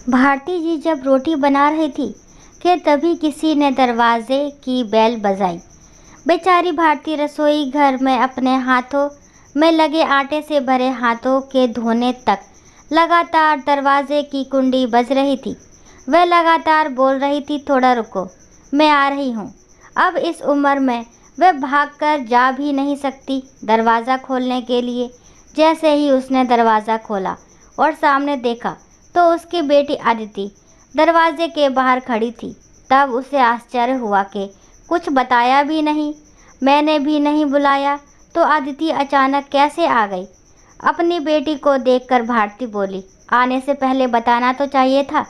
भारती जी जब रोटी बना रही थी कि तभी किसी ने दरवाजे की बेल बजाई। बेचारी भारती रसोई घर में अपने हाथों में लगे आटे से भरे हाथों के धोने तक लगातार दरवाजे की कुंडी बज रही थी। वह लगातार बोल रही थी, थोड़ा रुको, मैं आ रही हूँ। अब इस उम्र में वह भागकर जा भी नहीं सकती दरवाज़ा खोलने के लिए। जैसे ही उसने दरवाज़ा खोला और सामने देखा तो उसकी बेटी अदिति दरवाजे के बाहर खड़ी थी। तब उसे आश्चर्य हुआ कि कुछ बताया भी नहीं, मैंने भी नहीं बुलाया, तो अदिति अचानक कैसे आ गई। अपनी बेटी को देखकर भारती बोली, आने से पहले बताना तो चाहिए था।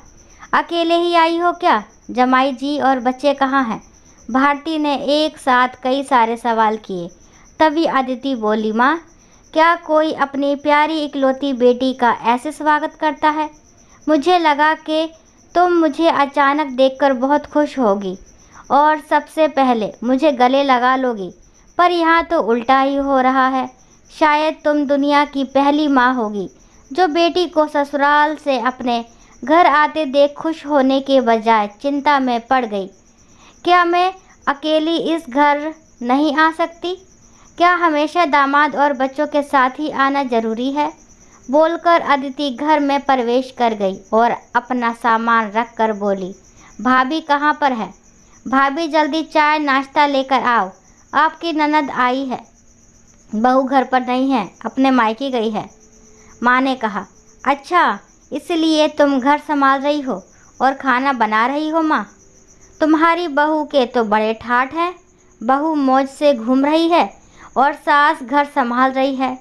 अकेले ही आई हो क्या? जमाई जी और बच्चे कहाँ हैं? भारती ने एक साथ कई सारे सवाल किए। तभी अदिति बोली, माँ, क्या कोई अपनी प्यारी इकलौती बेटी का ऐसे स्वागत करता है? मुझे लगा कि तुम मुझे अचानक देखकर बहुत खुश होगी और सबसे पहले मुझे गले लगा लोगी, पर यहाँ तो उल्टा ही हो रहा है। शायद तुम दुनिया की पहली माँ होगी जो बेटी को ससुराल से अपने घर आते देख खुश होने के बजाय चिंता में पड़ गई। क्या मैं अकेली इस घर नहीं आ सकती? क्या हमेशा दामाद और बच्चों के साथ ही आना जरूरी है? बोलकर अदिति घर में प्रवेश कर गई और अपना सामान रख कर बोली, भाभी कहाँ पर है? भाभी जल्दी चाय नाश्ता लेकर आओ, आपकी ननद आई है। बहू घर पर नहीं है, अपने मायके गई है। माँ ने कहा, अच्छा इसलिए तुम घर संभाल रही हो और खाना बना रही हो? माँ, तुम्हारी बहू के तो बड़े ठाठ हैं। बहू मौज से घूम रही है और सास घर संभाल रही है।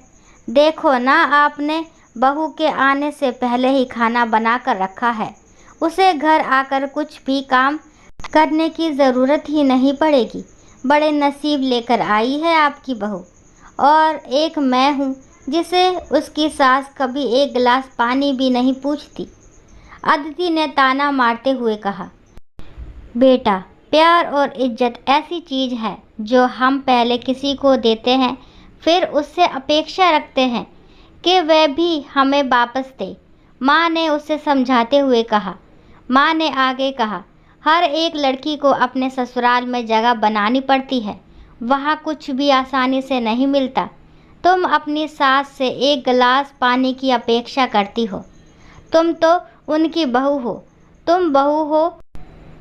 देखो ना, आपने बहू के आने से पहले ही खाना बना कर रखा है। उसे घर आकर कुछ भी काम करने की ज़रूरत ही नहीं पड़ेगी। बड़े नसीब लेकर आई है आपकी बहू। और एक मैं हूँ जिसे उसकी सास कभी एक गिलास पानी भी नहीं पूछती। अदिति ने ताना मारते हुए कहा, बेटा, प्यार और इज्जत ऐसी चीज़ है जो हम पहले किसी को देते हैं, फिर उससे अपेक्षा रखते हैं कि वह भी हमें वापस दे। माँ ने उसे समझाते हुए कहा। माँ ने आगे कहा, हर एक लड़की को अपने ससुराल में जगह बनानी पड़ती है। वहाँ कुछ भी आसानी से नहीं मिलता। तुम अपनी सास से एक गिलास पानी की अपेक्षा करती हो। तुम तो उनकी बहू हो। तुम बहू हो,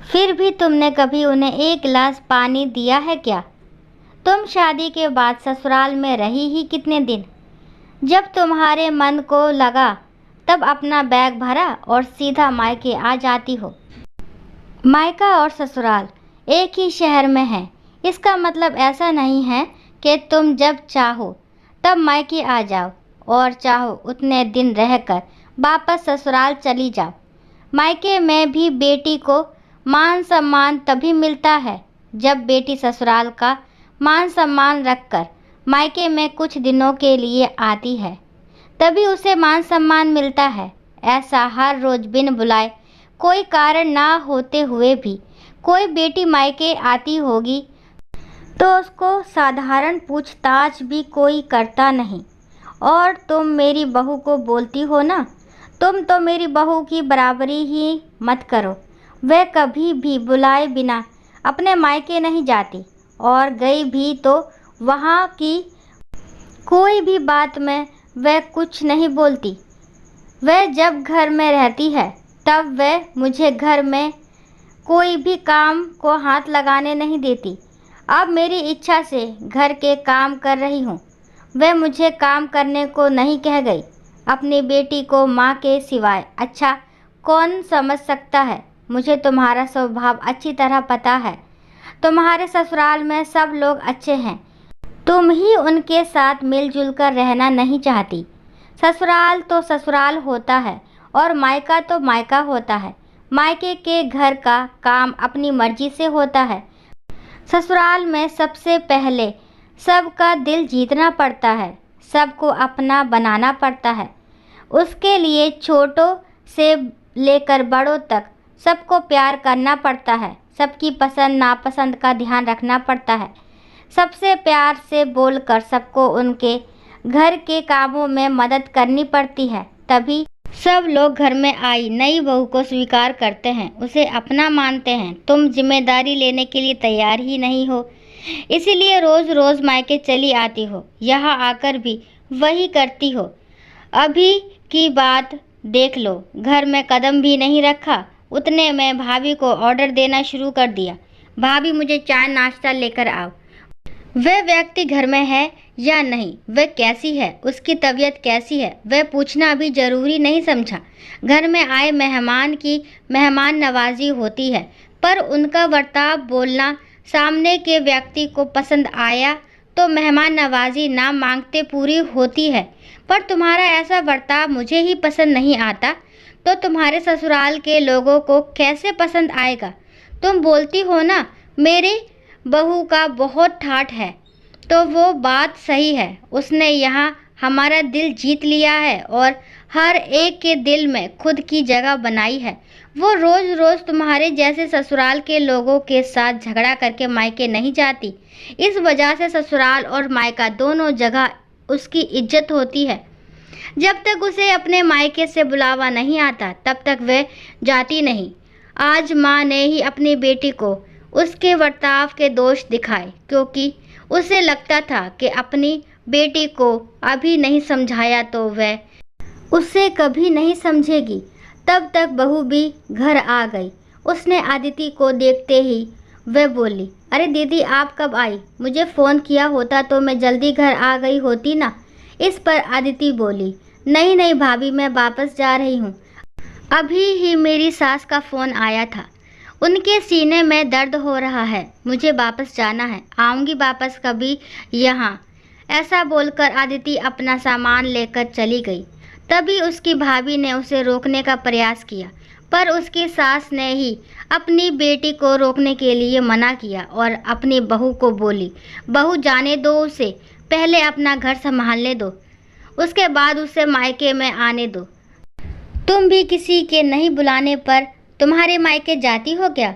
फिर भी तुमने कभी उन्हें एक गिलास पानी दिया है क्या? तुम शादी के बाद ससुराल में रही ही कितने दिन? जब तुम्हारे मन को लगा तब अपना बैग भरा और सीधा मायके आ जाती हो। मायका और ससुराल एक ही शहर में है। इसका मतलब ऐसा नहीं है कि तुम जब चाहो तब मायके आ जाओ और चाहो उतने दिन रहकर वापस ससुराल चली जाओ। मायके में भी बेटी को मान सम्मान तभी मिलता है जब बेटी ससुराल का मान सम्मान रखकर मायके में कुछ दिनों के लिए आती है, तभी उसे मान सम्मान मिलता है। ऐसा हर रोज बिन बुलाए, कोई कारण ना होते हुए भी कोई बेटी मायके आती होगी तो उसको साधारण पूछताछ भी कोई करता नहीं। और तुम मेरी बहू को बोलती हो ना, तुम तो मेरी बहू की बराबरी ही मत करो। वह कभी भी बुलाए बिना अपने मायके नहीं जाती, और गई भी तो वहाँ की कोई भी बात में वह कुछ नहीं बोलती। वह जब घर में रहती है तब वह मुझे घर में कोई भी काम को हाथ लगाने नहीं देती। अब मेरी इच्छा से घर के काम कर रही हूँ। वह मुझे काम करने को नहीं कह गई। अपनी बेटी को माँ के सिवाय अच्छा कौन समझ सकता है? मुझे तुम्हारा स्वभाव अच्छी तरह पता है। तुम्हारे ससुराल में सब लोग अच्छे हैं, तुम ही उनके साथ मिलजुल कर रहना नहीं चाहती। ससुराल तो ससुराल होता है और मायका तो मायका होता है। मायके के घर का काम अपनी मर्जी से होता है। ससुराल में सबसे पहले सबका दिल जीतना पड़ता है, सबको अपना बनाना पड़ता है। उसके लिए छोटों से लेकर बड़ों तक सबको प्यार करना पड़ता है। सबकी पसंद नापसंद का ध्यान रखना पड़ता है। सबसे प्यार से बोलकर सबको उनके घर के कामों में मदद करनी पड़ती है। तभी सब लोग घर में आई नई बहू को स्वीकार करते हैं, उसे अपना मानते हैं। तुम जिम्मेदारी लेने के लिए तैयार ही नहीं हो, इसीलिए रोज़ रोज़ मायके चली आती हो। यहाँ आकर भी वही करती हो। अभी की बात देख लो, घर में कदम भी नहीं रखा, उतने में भाभी को ऑर्डर देना शुरू कर दिया। भाभी मुझे चाय नाश्ता लेकर आओ। वह व्यक्ति घर में है या नहीं, वह कैसी है, उसकी तबीयत कैसी है, वह पूछना अभी ज़रूरी नहीं समझा। घर में आए मेहमान की मेहमान नवाजी होती है, पर उनका बर्ताव बोलना सामने के व्यक्ति को पसंद आया तो मेहमान नवाजी ना मांगते पूरी होती है। पर तुम्हारा ऐसा बर्ताव मुझे ही पसंद नहीं आता तो तुम्हारे ससुराल के लोगों को कैसे पसंद आएगा। तुम बोलती हो ना मेरी बहू का बहुत ठाठ है, तो वो बात सही है। उसने यहाँ हमारा दिल जीत लिया है और हर एक के दिल में खुद की जगह बनाई है। वो रोज़ रोज़ तुम्हारे जैसे ससुराल के लोगों के साथ झगड़ा करके मायके नहीं जाती। इस वजह से ससुराल और मायका दोनों जगह उसकी इज्जत होती है। जब तक उसे अपने मायके से बुलावा नहीं आता तब तक वह जाती नहीं। आज माँ ने ही अपनी बेटी को उसके बर्ताव के दोष दिखाए, क्योंकि उसे लगता था कि अपनी बेटी को अभी नहीं समझाया तो वह उसे कभी नहीं समझेगी। तब तक बहू भी घर आ गई। उसने आदिति को देखते ही वह बोली, अरे दीदी आप कब आई? मुझे फ़ोन किया होता तो मैं जल्दी घर आ गई होती ना। इस पर आदिति बोली, नहीं नहीं भाभी, मैं वापस जा रही हूँ। अभी ही मेरी सास का फ़ोन आया था, उनके सीने में दर्द हो रहा है, मुझे वापस जाना है, आऊँगी वापस कभी यहाँ। ऐसा बोलकर आदिति अपना सामान लेकर चली गई। तभी उसकी भाभी ने उसे रोकने का प्रयास किया, पर उसकी सास ने ही अपनी बेटी को रोकने के लिए मना किया और अपनी बहू को बोली, बहू जाने दो उसे, पहले अपना घर संभालने दो, उसके बाद उसे मायके में आने दो। तुम भी किसी के नहीं बुलाने पर तुम्हारे मायके जाती हो क्या?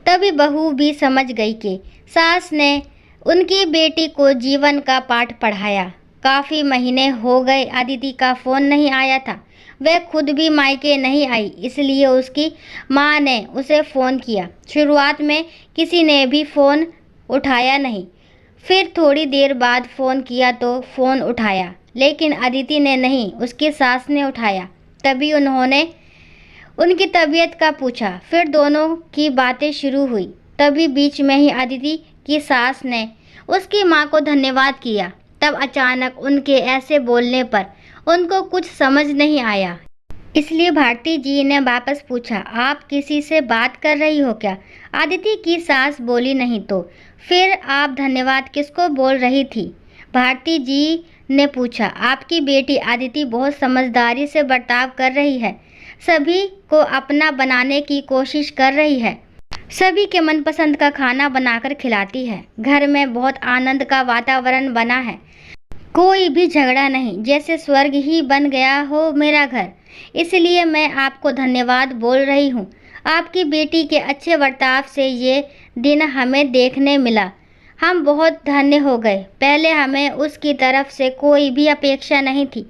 तभी बहू भी समझ गई कि सास ने उनकी बेटी को जीवन का पाठ पढ़ाया। काफ़ी महीने हो गए आदिति का फ़ोन नहीं आया था। वह खुद भी मायके नहीं आई, इसलिए उसकी माँ ने उसे फ़ोन किया। शुरुआत में किसी ने भी फ़ोन उठाया नहीं, फिर थोड़ी देर बाद फ़ोन किया तो फ़ोन उठाया, लेकिन आदिति ने नहीं, उसकी सास ने उठाया। तभी उन्होंने उनकी तबीयत का पूछा, फिर दोनों की बातें शुरू हुई। तभी बीच में ही आदिति की सास ने उसकी माँ को धन्यवाद किया। तब अचानक उनके ऐसे बोलने पर उनको कुछ समझ नहीं आया, इसलिए भारती जी ने वापस पूछा, आप किसी से बात कर रही हो क्या? आदिति की सास बोली, नहीं तो फिर आप धन्यवाद किसको बोल रही थी? भारती जी ने पूछा, आपकी बेटी आदिति बहुत समझदारी से बर्ताव कर रही है, सभी को अपना बनाने की कोशिश कर रही है, सभी के मनपसंद का खाना बनाकर खिलाती है, घर में बहुत आनंद का वातावरण बना है, कोई भी झगड़ा नहीं, जैसे स्वर्ग ही बन गया हो मेरा घर। इसलिए मैं आपको धन्यवाद बोल रही हूँ। आपकी बेटी के अच्छे बर्ताव से ये दिन हमें देखने मिला, हम बहुत धन्य हो गए। पहले हमें उसकी तरफ से कोई भी अपेक्षा नहीं थी,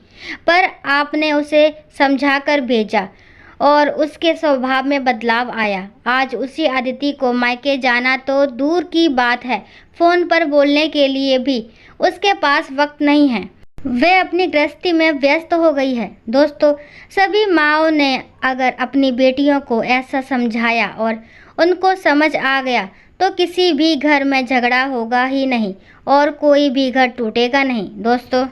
पर आपने उसे समझाकर भेजा और उसके स्वभाव में बदलाव आया। आज उसी आदिति को मायके जाना तो दूर की बात है, फ़ोन पर बोलने के लिए भी उसके पास वक्त नहीं है, वह अपनी गृहस्थी में व्यस्त हो गई है। दोस्तों, सभी माँओं ने अगर अपनी बेटियों को ऐसा समझाया और उनको समझ आ गया तो किसी भी घर में झगड़ा होगा ही नहीं और कोई भी घर टूटेगा नहीं। दोस्तों,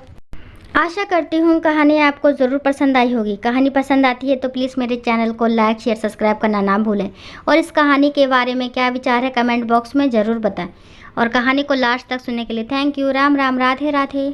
आशा करती हूँ कहानी आपको ज़रूर पसंद आई होगी। कहानी पसंद आती है तो प्लीज़ मेरे चैनल को लाइक शेयर सब्सक्राइब करना ना भूलें और इस कहानी के बारे में क्या विचार है कमेंट बॉक्स में ज़रूर बताएं और कहानी को लास्ट तक सुनने के लिए थैंक यू। राम राम, राधे राधे।